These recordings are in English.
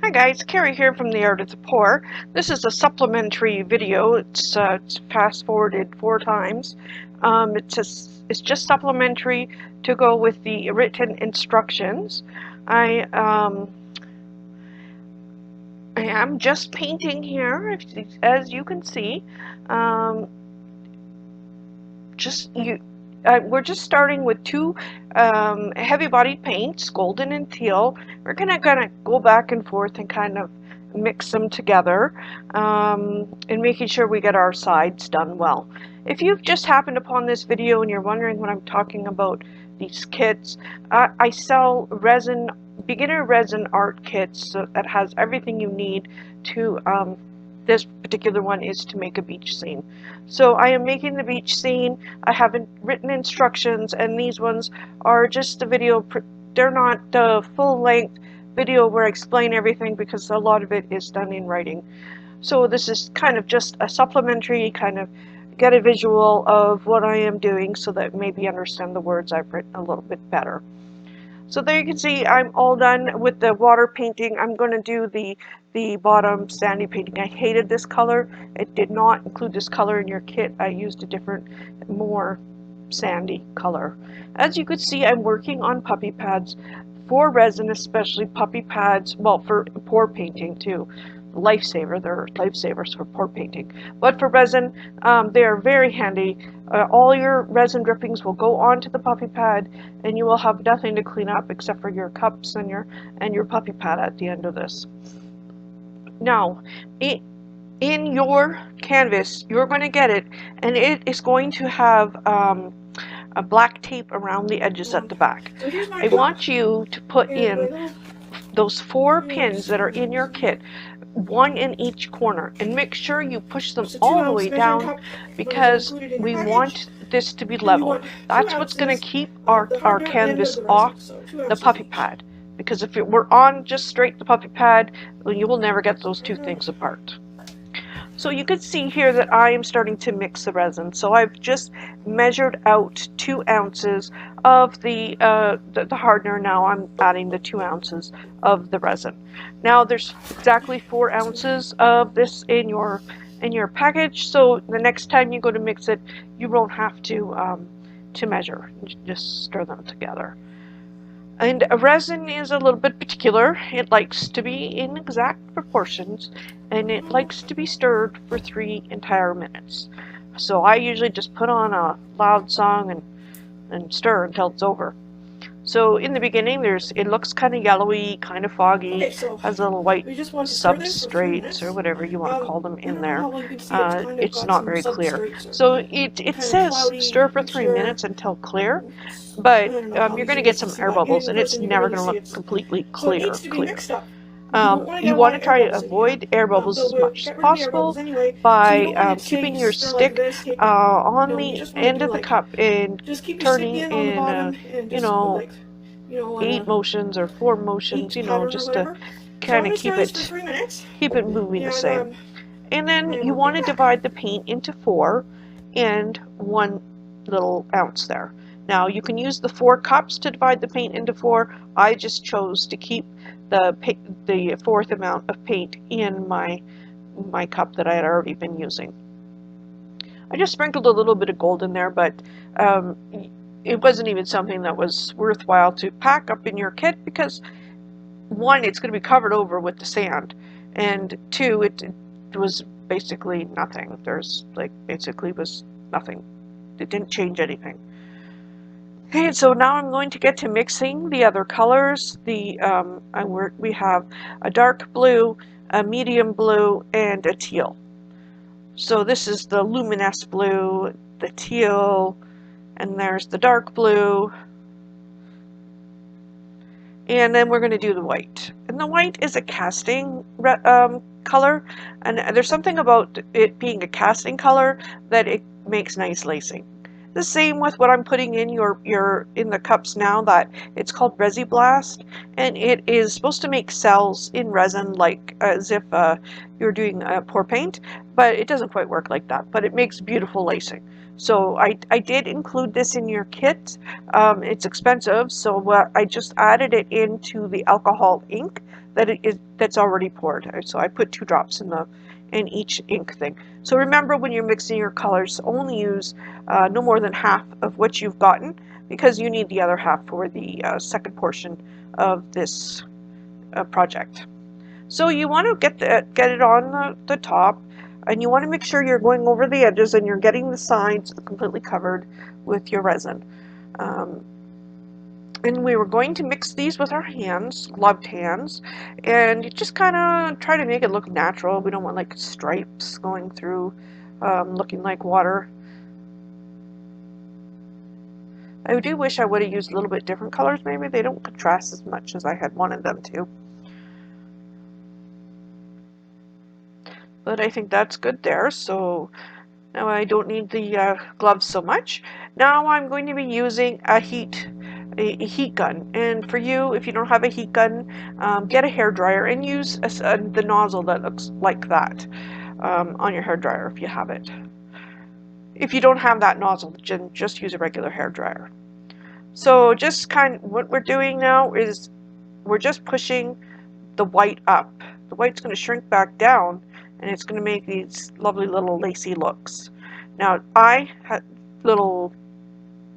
Hi guys, Carrie here from The Art of the Pour. This is a supplementary video. It's fast forwarded 4 times. It's just supplementary to go with the written instructions. I am just painting here, as you can see. We're just starting with two heavy-bodied paints, golden and teal. We're gonna go back and forth and kind of mix them together, and making sure we get our sides done well. If you've just happened upon this video and you're wondering what I'm talking about, these kits, I sell beginner resin art kits that has everything you need to this particular one is to make a beach scene. So I am making the beach scene. I haven't written instructions, and these ones are just the video. They're not the full-length video where I explain everything because a lot of it is done in writing. So this is kind of just a supplementary, kind of get a visual of what I am doing so that maybe understand the words I've written a little bit better. So there you can see I'm all done with the water painting. I'm going to do the bottom sandy painting. I hated this color. It did not include this color in your kit. I used a different, more sandy color. As you could see, I'm working on puppy pads for resin, especially puppy pads, well, for pour painting too. Lifesaver, they're lifesavers for pour painting. But for resin, they are very handy. All your resin drippings will go onto the puppy pad, and you will have nothing to clean up except for your cups and your puppy pad at the end of this. Now, in your canvas, you're going to get it, and it is going to have a black tape around the edges at the back. I want you to put in those 4 pins that are in your kit, 1 in each corner, and make sure you push them all the way down because we want this to be level. That's what's going to keep our canvas off the puppy pad, because if it were on just straight the puppy pad, you will never get those 2 things apart. So you can see here that I am starting to mix the resin. So I've just measured out 2 ounces of the hardener. Now I'm adding the 2 ounces of the resin. Now there's exactly 4 ounces of this in your package. So the next time you go to mix it, you won't have to measure. You just stir them together. And resin is a little bit particular. It likes to be in exact proportions, and it likes to be stirred for 3 entire minutes. So I usually just put on a loud song and stir until it's over. So in the beginning, it looks kind of yellowy, kind of foggy, has a little white substrates or whatever you want to call them in there. It's not very clear. So it says stir for 3 minutes until clear, but you're going to get some air bubbles, and it's never going to look completely clear. You want to try to avoid air bubbles as much as possible by keeping your stick on the end of the cup and turning in 8 motions or 4 motions, just to kind of keep it moving the same. And then you want to divide the paint into 4 and 1 little ounce there. Now you can use the 4 cups to divide the paint into 4. I just chose to keep the 4th amount of paint in my cup that I had already been using. I just sprinkled a little bit of gold in there, but it wasn't even something that was worthwhile to pack up in your kit because 1, it's going to be covered over with the sand, and 2, it was basically nothing. Basically was nothing. It didn't change anything. Okay, so now I'm going to get to mixing the other colors. We have a dark blue, a medium blue, and a teal. So this is the luminous blue, the teal, and there's the dark blue. And then we're going to do the white. And the white is a casting color, and there's something about it being a casting color that it makes nice lacing. The same with what I'm putting in in the cups now, that it's called Resi Blast, and it is supposed to make cells in resin like as if you're doing pour paint, but it doesn't quite work like that, but it makes beautiful lacing. So I did include this in your kit. It's expensive, so I just added it into the alcohol ink that's already poured. So I put 2 drops in each ink thing. So remember, when you're mixing your colors, only use no more than half of what you've gotten, because you need the other half for the second portion of this project. So you want to get it on the top, and you want to make sure you're going over the edges and you're getting the sides completely covered with your resin. And we were going to mix these with our hands, gloved hands, and you just kind of try to make it look natural. We don't want like stripes going through, looking like water. I do wish I would have used a little bit different colors. Maybe they don't contrast as much as I had wanted them to. But I think that's good there. So now I don't need the gloves so much. Now I'm going to be using a heat gun. And for you, if you don't have a heat gun, get a hairdryer and use the nozzle that looks like that on your hairdryer if you have it. If you don't have that nozzle, just use a regular hairdryer. So just what we're doing now is we're just pushing the white up. The white's going to shrink back down, and it's going to make these lovely little lacy looks. Now, I had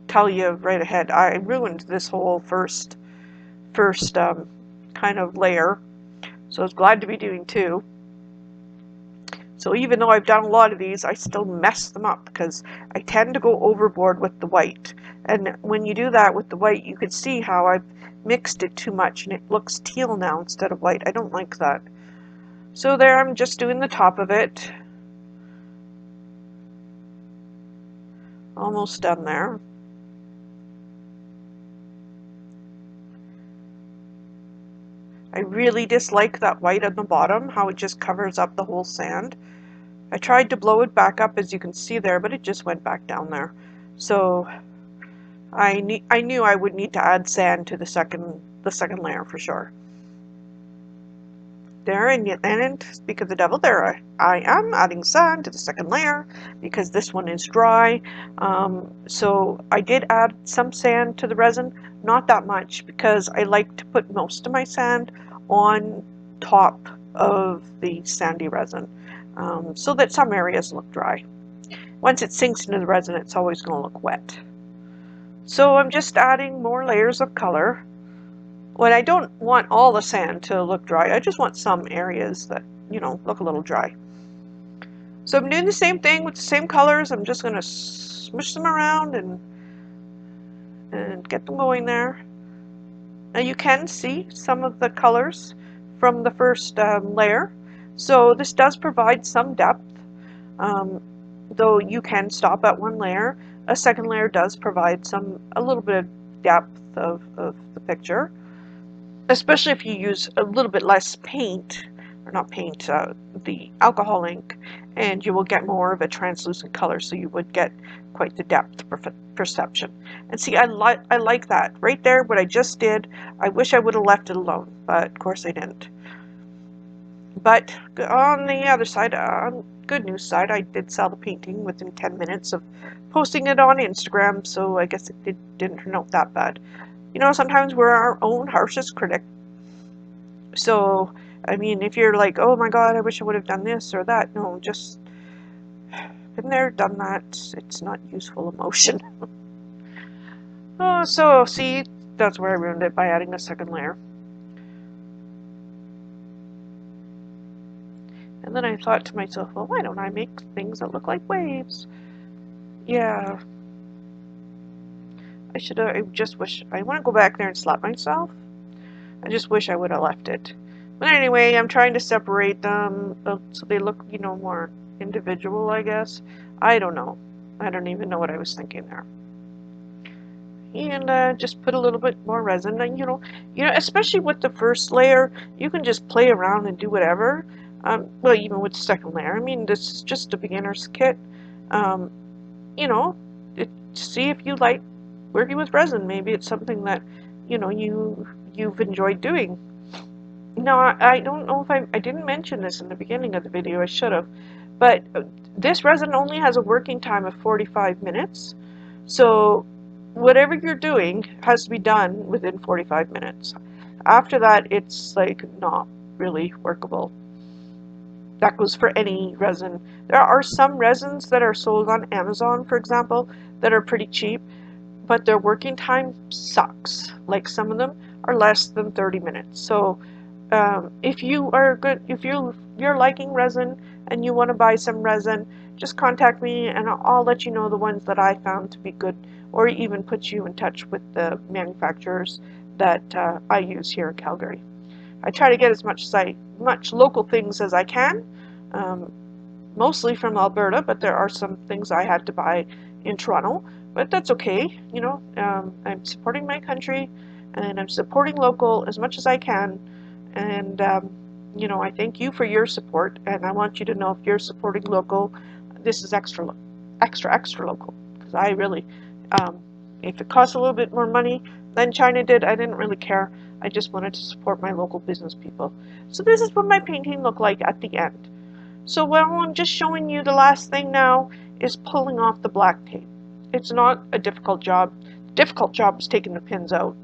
tell you right ahead, I ruined this whole first kind of layer, so I was glad to be doing 2. So even though I've done a lot of these, I still mess them up because I tend to go overboard with the white. And when you do that with the white, you can see how I've mixed it too much and it looks teal now instead of white. I don't like that. So there, I'm just doing the top of it. Almost done there. I really dislike that white on the bottom, how it just covers up the whole sand. I tried to blow it back up, as you can see there, but it just went back down there. So I knew I would need to add sand to the second layer for sure. There, and speak of the devil, there I am adding sand to the second layer because this one is dry. So I did add some sand to the resin, not that much, because I like to put most of my sand on top of the sandy resin, so that some areas look dry. Once it sinks into the resin, it's always going to look wet. So I'm just adding more layers of color. When I don't want all the sand to look dry, I just want some areas that, look a little dry. So I'm doing the same thing with the same colors. I'm just going to smush them around and get them going there. Now you can see some of the colors from the first layer. So this does provide some depth, though you can stop at 1 layer. A second layer does provide a little bit of depth of the picture. Especially if you use a little bit less paint, or not paint, the alcohol ink, and you will get more of a translucent color, so you would get quite the depth perception. And see, I like that. Right there, what I just did, I wish I would have left it alone, but of course I didn't. But on the other side, on good news side, I did sell the painting within 10 minutes of posting it on Instagram, so I guess it didn't turn out that bad. Sometimes we're our own harshest critic. So, I mean, if you're like, oh my God, I wish I would have done this or that, no, just been there, done that. It's not useful emotion. Oh, so see, that's where I ruined it by adding a second layer. And then I thought to myself, well, why don't I make things that look like waves? Yeah. I just wish, I want to go back there and slap myself. I just wish I would have left it. But anyway, I'm trying to separate them so they look, more individual, I guess. I don't know. I don't even know what I was thinking there. And just put a little bit more resin. And, especially with the first layer, you can just play around and do whatever. Well, even with the second layer. I mean, this is just a beginner's kit. See if you like working with resin. Maybe it's something that, you've enjoyed doing. Now, I don't know if I didn't mention this in the beginning of the video. I should have. But this resin only has a working time of 45 minutes. So whatever you're doing has to be done within 45 minutes. After that, it's like not really workable. That goes for any resin. There are some resins that are sold on Amazon, for example, that are pretty cheap, but their working time sucks. Like some of them are less than 30 minutes. So if you're liking resin and you want to buy some resin, just contact me and I'll let you know the ones that I found to be good, or even put you in touch with the manufacturers that I use here in Calgary. I try to get as much local things as I can, um, mostly from Alberta, but there are some things I had to buy in Toronto, but that's okay. I'm supporting my country and I'm supporting local as much as I can. And, I thank you for your support, and I want you to know if you're supporting local, this is extra local, because I really, if it costs a little bit more money than China did, I didn't really care. I just wanted to support my local business people. So this is what my painting looked like at the end. So while I'm just showing you, the last thing now is pulling off the black tape. It's not a difficult job. The difficult job is taking the pins out.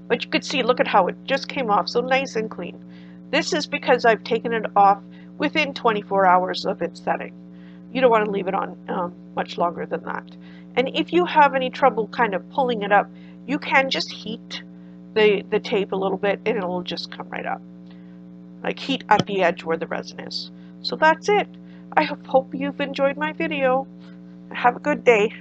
But you could see, look at how it just came off so nice and clean. This is because I've taken it off within 24 hours of its setting. You don't want to leave it on much longer than that. And if you have any trouble kind of pulling it up, you can just heat the tape a little bit and it'll just come right up. Like heat at the edge where the resin is. So that's it. I hope you've enjoyed my video. Have a good day.